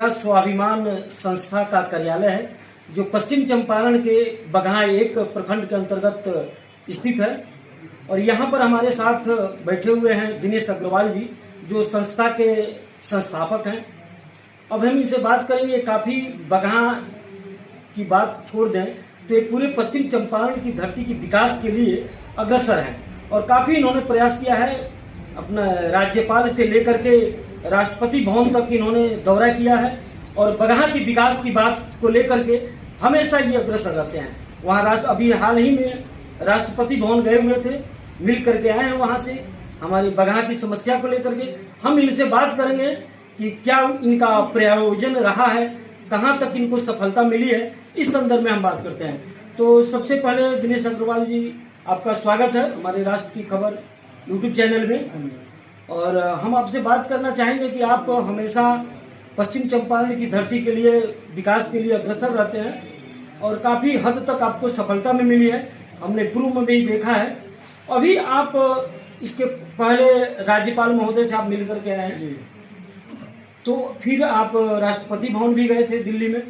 स्वाभिमान संस्था का कार्यालय है जो पश्चिम चंपारण के बगहा एक प्रखंड के अंतर्गत स्थित है। और यहाँ पर हमारे साथ बैठे हुए हैं दिनेश अग्रवाल जी जो संस्था के संस्थापक हैं। अब हम इनसे बात करेंगे। काफ़ी बगहा की बात छोड़ दें तो ये पूरे पश्चिम चंपारण की धरती की विकास के लिए अग्रसर हैं और काफ़ी इन्होंने प्रयास किया है। अपना राज्यपाल से लेकर के राष्ट्रपति भवन तक इन्होंने दौरा किया है और बगहा की विकास की बात को लेकर के हमेशा ये अग्रसर रहते हैं। वहाँ अभी हाल ही में राष्ट्रपति भवन गए हुए थे, मिल करके आए हैं वहाँ से हमारी बगहा की समस्या को लेकर के। हम इनसे बात करेंगे कि क्या इनका प्रयोजन रहा है, कहाँ तक इनको सफलता मिली है, इस संदर्भ में हम बात करते हैं। तो सबसे पहले दिनेश अग्रवाल जी आपका स्वागत है हमारे राष्ट्र की खबर यूट्यूब चैनल में। और हम आपसे बात करना चाहेंगे कि आप हमेशा पश्चिम चंपारण की धरती के लिए विकास के लिए अग्रसर रहते हैं और काफ़ी हद तक आपको सफलता में मिली है। हमने पूर्व में भी देखा है। अभी आप इसके पहले राज्यपाल महोदय से आप मिल करके आए हैं, तो फिर आप राष्ट्रपति भवन भी गए थे दिल्ली में।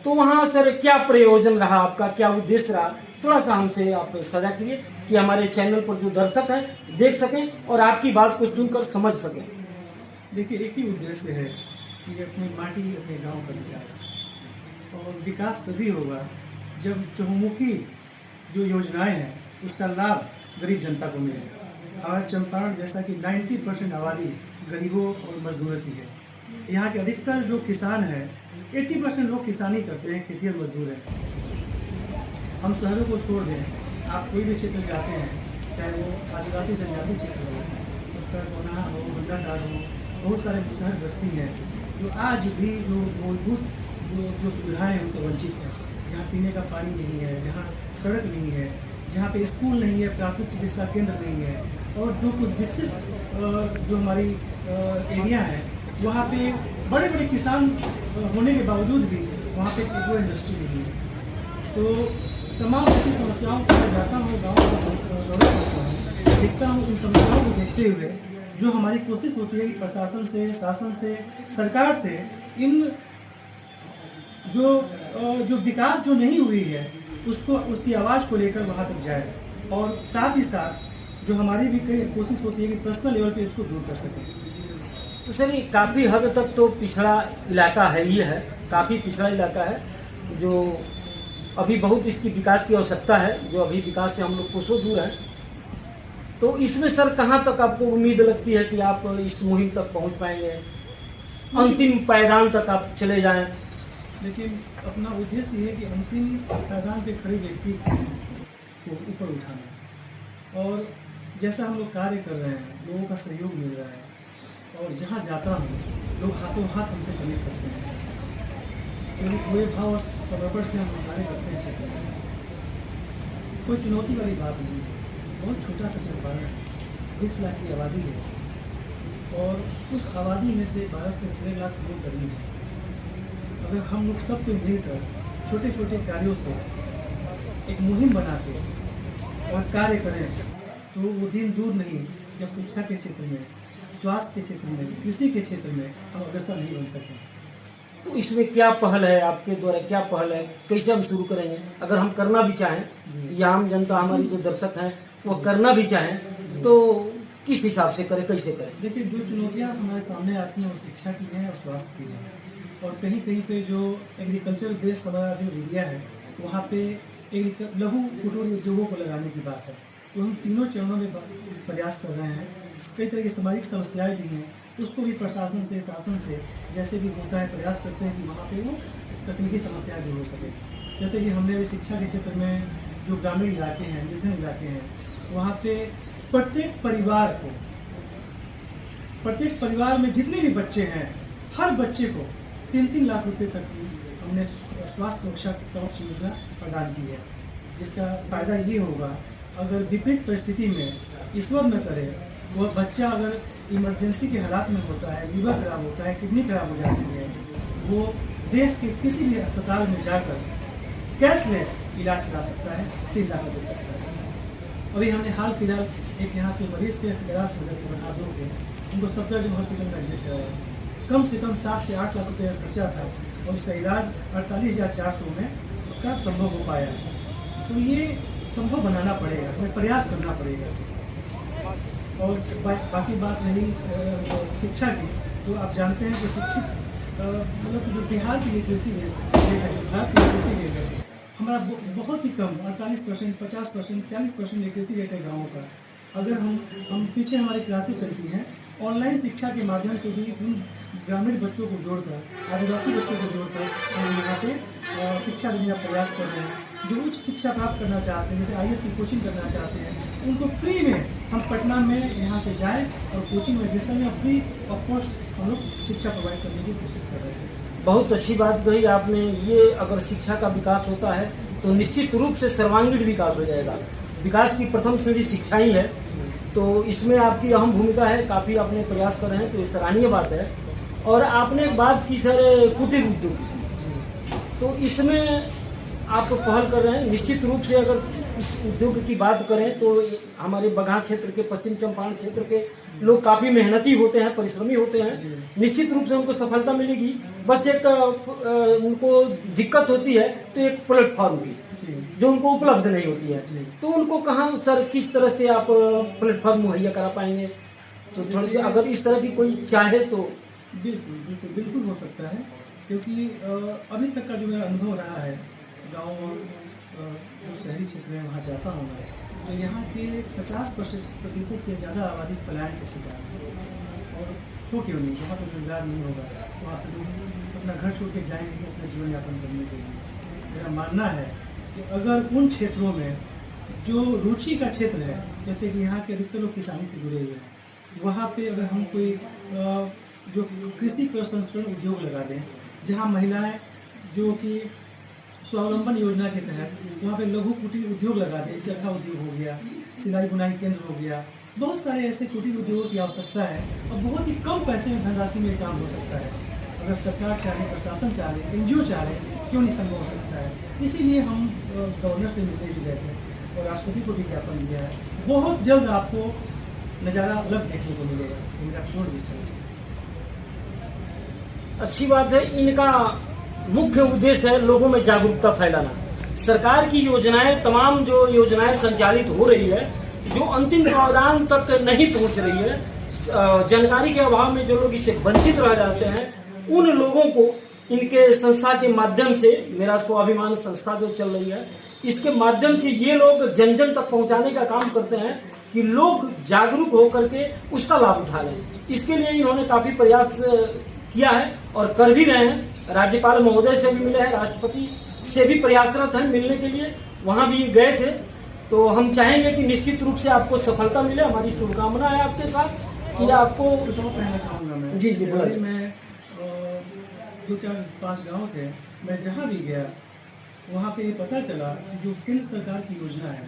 तो वहाँ सर क्या प्रयोजन रहा आपका, क्या उद्देश्य रहा, थोड़ा सा हमसे आप साझा कीजिए कि हमारे चैनल पर जो दर्शक हैं देख सकें और आपकी बात को सुनकर समझ सकें। देखिए, एक ही उद्देश्य है कि अपनी माटी, अपने गांव का विकास। और विकास तभी होगा जब चहुमुखी जो योजनाएं हैं उसका लाभ गरीब जनता को मिले। हमारा चंपारण जैसा कि 90% आबादी गरीबों और मजदूरों की है। यहाँ के अधिकतर जो किसान हैं 80% लोग किसानी करते हैं, खेती और मजदूर हैं। हम शहरों को छोड़ दें, आप कोई भी क्षेत्र जाते हैं, चाहे वो आदिवासी जनजाति क्षेत्र हो, उसका कोना हो, बंदाटार हो, बहुत सारे शहर बस्ती हैं जो आज भी जो मूलभूत जो सुविधाएं हैं उनसे वंचित हैं। जहाँ पीने का पानी नहीं है, जहाँ सड़क नहीं है, जहाँ पे स्कूल नहीं है, प्राथमिक चिकित्सा केंद्र नहीं है। और जो कुछ विकसित जो हमारी एरिया है वहाँ पे बड़े बड़े किसान होने के बावजूद भी वहाँ पे एग्रो इंडस्ट्री नहीं है। तो तमाम ऐसी समस्याओं को मैं जाता हूँ, गाँव का दौरा करता हूँ, देखता हूँ। इन समस्याओं को देखते हुए जो हमारी कोशिश होती है कि प्रशासन से, शासन से, सरकार से इन जो विकास जो नहीं हुई है उसको, उसकी आवाज़ को लेकर वहाँ तक जाए। और साथ ही साथ जो हमारी भी कई कोशिश होती है कि पर्सनल लेवल पे इसको दूर कर सकें। तो सर ये काफ़ी हद तक तो पिछड़ा इलाका है, ये है काफ़ी पिछड़ा इलाका है जो अभी बहुत इसकी विकास की आवश्यकता है, जो अभी विकास से हम लोग कोसों दूर है। तो इसमें सर कहाँ तक आपको उम्मीद लगती है कि आप इस मुहिम तक पहुँच पाएंगे, अंतिम पायदान तक आप चले जाएं? लेकिन अपना उद्देश्य ये है कि अंतिम पायदान पे खड़े व्यक्ति को ऊपर उठाना। और जैसा हम लोग कार्य कर रहे हैं, लोगों का सहयोग मिल रहा है और जहाँ जाता हूँ लोग हाथों हाथ हमसे कनेक्ट करते हैं, क्योंकि पूरे भाव और समर्पण से हम कार्य करते हैं क्षेत्र में। कोई चुनौती वाली बात नहीं है। बहुत छोटा सा चंपारण 20 लाख की आबादी है और उस आबादी में से 12 से 13 लाख लोग गरीब हैं। अगर हम लोग सबको मिलकर छोटे छोटे कार्यों से एक मुहिम बना के और कार्य करें तो वो दिन दूर नहीं जब शिक्षा के क्षेत्र में, स्वास्थ्य के क्षेत्र में, कृषि के क्षेत्र में हम अग्रसर नहीं बन सकें। तो इसमें क्या पहल है आपके द्वारा, क्या पहल है, कैसे हम शुरू करेंगे? अगर हम करना भी चाहें या आम जनता हमारी जो दर्शक हैं वो करना भी चाहें तो किस हिसाब से करें, कैसे करें? देखिए, जो चुनौतियाँ हमारे सामने आती हैं वो शिक्षा की हैं और स्वास्थ्य की हैं। और कहीं कहीं पे जो एग्रीकल्चर बेस्ड हमारा जो एरिया है वहाँ पे लघु कुटीर उद्योगों को लगाने की बात है। तो हम तीनों चरणों में प्रयास कर रहे हैं। कई तरह की सामाजिक समस्याएं भी हैं, उसको भी प्रशासन से, शासन से जैसे भी होता है प्रयास करते हैं कि वहाँ पे वो तकनीकी समस्याएं दूर हो सके। जैसे कि हमने शिक्षा के क्षेत्र में जो ग्रामीण इलाके हैं, निर्धन इलाके हैं, वहाँ पे प्रत्येक परिवार में जितने भी बच्चे हैं हर बच्चे को 3-3 लाख रुपए तक की हमने स्वास्थ्य सुरक्षा कवच योजना प्रदान की है। जिसका फायदा ये होगा, अगर विपरीत परिस्थिति में ईश्वर न करे वह बच्चा अगर इमरजेंसी के हालात में होता है, लीवर खराब होता है, किडनी खराब हो जाती है, वो देश के किसी भी अस्पताल में जाकर कैशलेस इलाज करा सकता है 3 लाख रुपये तक का। अभी हमने हाल फिलहाल एक यहाँ से मरीज थे, सदर के बना दो के उनको सफदरजंग हॉस्पिटल में एडमिट कराया। कम से कम 7 से 8 लाख रुपये का खर्चा था और उसका इलाज 48,400 में उसका संभव हो पाया। तो ये संभव बनाना पड़ेगा, हमें प्रयास करना पड़ेगा। और बाकी बात रही शिक्षा की, तो आप जानते हैं कि शिक्षित मतलब जो बिहार की लिटरेसी रेट है, बिहार की लिटरेसी रेट है हमारा बहुत ही कम, 48%, 50%, 40% लिटरेसी रेट है गाँवों का। अगर हम पीछे हमारी क्लासेस चलती हैं, ऑनलाइन शिक्षा के माध्यम से भी उन ग्रामीण बच्चों को जोड़कर, आदिवासी बच्चों को जोड़कर हम यहाँ पे शिक्षा देने का प्रयास कर रहे हैं। जो उच्च शिक्षा प्राप्त करना चाहते हैं, जैसे IAS की कोचिंग करना चाहते हैं, उनको फ्री में हम पटना में यहाँ से जाएँ और कोचिंग में एडमिशन में फ्री ऑफ कॉस्ट हम लोग शिक्षा प्रोवाइड करने की कोशिश कर रहे हैं। बहुत अच्छी बात कही आपने। ये अगर शिक्षा का विकास होता है तो निश्चित रूप से सर्वांगीण विकास हो जाएगा। विकास की प्रथम सीढ़ी शिक्षा ही है, तो इसमें आपकी अहम भूमिका है, काफ़ी आपने प्रयास कर रहे हैं, तो ये सराहनीय बात है। और आपने एक बात की सर, कुटीर उद्योग की, तो इसमें आप पहल कर रहे हैं। निश्चित रूप से अगर इस उद्योग की बात करें तो हमारे बगहा क्षेत्र के, पश्चिम चंपारण क्षेत्र के लोग काफ़ी मेहनती होते हैं, परिश्रमी होते हैं, निश्चित रूप से उनको सफलता मिलेगी। बस एक उनको दिक्कत होती है तो एक प्लेटफॉर्म की जो उनको उपलब्ध नहीं होती है, तो उनको कहाँ सर किस तरह से आप प्लेटफॉर्म मुहैया करा पाएंगे? तो थोड़ी सी अगर इस तरह की कोई चाहे तो। बिल्कुल हो सकता है, क्योंकि अभी तक का जो मेरा अनुभव रहा है, गाँव और जो शहरी क्षेत्र में वहाँ जाता हूँ मैं, तो यहाँ के 50% से ज़्यादा आबादी पलायन के शिकार है। और हो क्यों नहीं, वहाँ पर रोजगार नहीं होगा, वहाँ पर लोग अपना घर छोड़ के जाएंगे अपना जीवन यापन करने के लिए। मेरा मानना है कि अगर उन क्षेत्रों में जो रुचि का क्षेत्र है, जैसे कि यहाँ के अधिकतर लोग किसानी से जुड़े हुए हैं, वहाँ पे अगर हम कोई जो कृषि प्रसंस्करण उद्योग लगा दें, जहाँ महिलाएं जो कि स्वावलंबन योजना के तहत वहाँ पे लघु कुटीर उद्योग लगा दें, चरखा उद्योग हो गया, सिलाई बुनाई केंद्र हो गया, बहुत सारे ऐसे कुटीर उद्योगों की आवश्यकता है और बहुत ही कम पैसे में, धनराशि में काम हो सकता है। अगर सरकार चाहे, प्रशासन चाहे, NGO चाहे, क्यों नहीं संभव हो सकता है। इसीलिए हम गवर्नर से मिलने भी गए थे और राष्ट्रपति को भी ज्ञापन दिया है। बहुत जल्द आपको नज़ारा अलग देखने को मिलेगा, मेरा पूर्ण विश्वास है। अच्छी बात है। इनका मुख्य उद्देश्य है लोगों में जागरूकता फैलाना। सरकार की योजनाएं, तमाम जो योजनाएं संचालित हो रही है, जो अंतिम प्रावधान तक नहीं पहुंच रही है, जानकारी के अभाव में जो लोग इससे वंचित रह जाते हैं, उन लोगों को इनके संस्था के माध्यम से, मेरा स्वाभिमान संस्था जो चल रही है, इसके माध्यम से ये लोग जन जन तक पहुंचाने का काम करते हैं कि लोग जागरूक होकर के उसका लाभ उठा लें। इसके लिए इन्होंने काफी प्रयास किया है और कर भी रहे हैं। राज्यपाल महोदय से भी मिले हैं, राष्ट्रपति से भी प्रयासरत हैं मिलने के लिए, वहां भी गए थे। तो हम चाहेंगे कि निश्चित रूप से आपको सफलता मिले। हमारी शुभकामना है आपके साथ कि आपको। कहना चाहूँगा मैं, जी जी बोलिए। मैं 2-4-5 गाँव थे, मैं जहाँ भी गया वहाँ पे ये पता चला कि जो केंद्र सरकार की योजना है,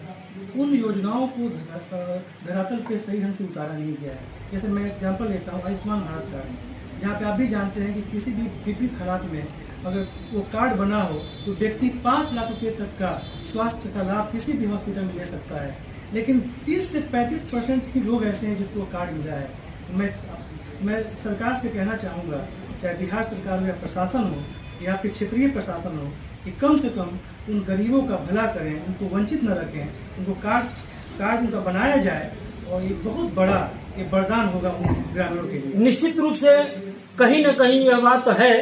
उन योजनाओं को धरातल पे सही ढंग से उतारा नहीं गया है। जैसे मैं एग्जांपल लेता हूँ आयुष्मान भारत कार्ड, जहाँ पे आप भी जानते हैं कि किसी भी विपरीत हालात में अगर वो कार्ड बना हो तो व्यक्ति 5 लाख रुपये तक का स्वास्थ्य का लाभ किसी भी हॉस्पिटल में ले सकता है। लेकिन 30 से 35% ही लोग ऐसे हैं जिसको कार्ड मिला है। मैं सरकार से कहना चाहूँगा, चाहे बिहार सरकार हो या प्रशासन हो या फिर क्षेत्रीय प्रशासन हो, कि कम से कम उन गरीबों का भला करें, उनको वंचित न रखें, उनको कार्ड उनका बनाया जाए और ये बहुत बड़ा ये वरदान होगा उन ग्रामीणों के लिए। निश्चित रूप से कहीं न कहीं यह बात है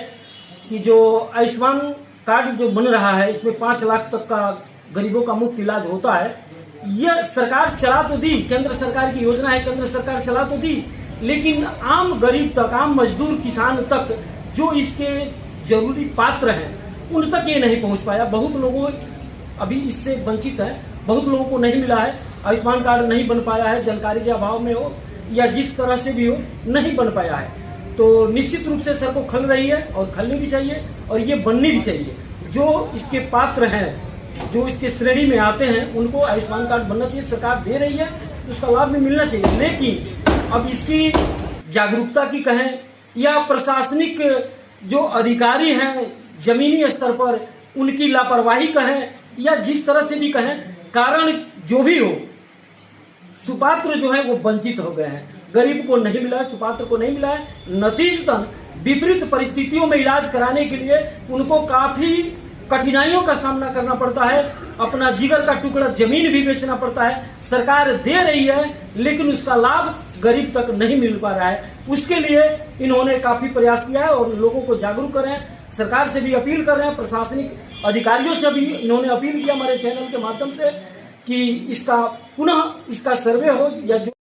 कि जो आयुष्मान कार्ड जो बन रहा है, इसमें 5 लाख तक का गरीबों का मुफ्त इलाज होता है। यह सरकार चला तो दी, केंद्र सरकार की योजना है, केंद्र सरकार चला तो दी, लेकिन आम गरीब तक, आम मजदूर किसान तक जो इसके जरूरी पात्र हैं, उन तक ये नहीं पहुंच पाया। बहुत लोगों अभी इससे वंचित है, बहुत लोगों को नहीं मिला है, आयुष्मान कार्ड नहीं बन पाया है, जानकारी के अभाव में हो या जिस तरह से भी हो, नहीं बन पाया है। तो निश्चित रूप से सर को खल रही है और खलनी भी चाहिए और ये बननी भी चाहिए। जो इसके पात्र हैं, जो इसके श्रेणी में आते हैं, उनको आयुष्मान कार्ड बनना चाहिए। सरकार दे रही है तो उसका लाभ भी मिलना चाहिए। लेकिन अब इसकी जागरूकता की कहें या प्रशासनिक जो अधिकारी हैं जमीनी स्तर पर, उनकी लापरवाही कहें या जिस तरह से भी कहें, कारण जो भी हो, सुपात्र जो है वो वंचित हो गए हैं। गरीब को नहीं मिला है, सुपात्र को नहीं मिला है। नतीजतन विपरीत परिस्थितियों में इलाज कराने के लिए उनको काफी कठिनाइयों का सामना करना पड़ता है, अपना जिगर का टुकड़ा जमीन भी बेचना पड़ता है। सरकार दे रही है लेकिन उसका लाभ गरीब तक नहीं मिल पा रहा है। उसके लिए इन्होंने काफी प्रयास किया है और लोगों को जागरूक कर रहे हैं। सरकार से भी अपील कर रहे हैं, प्रशासनिक अधिकारियों से भी इन्होंने अपील किया हमारे चैनल के माध्यम से कि इसका पुनः इसका सर्वे हो या जो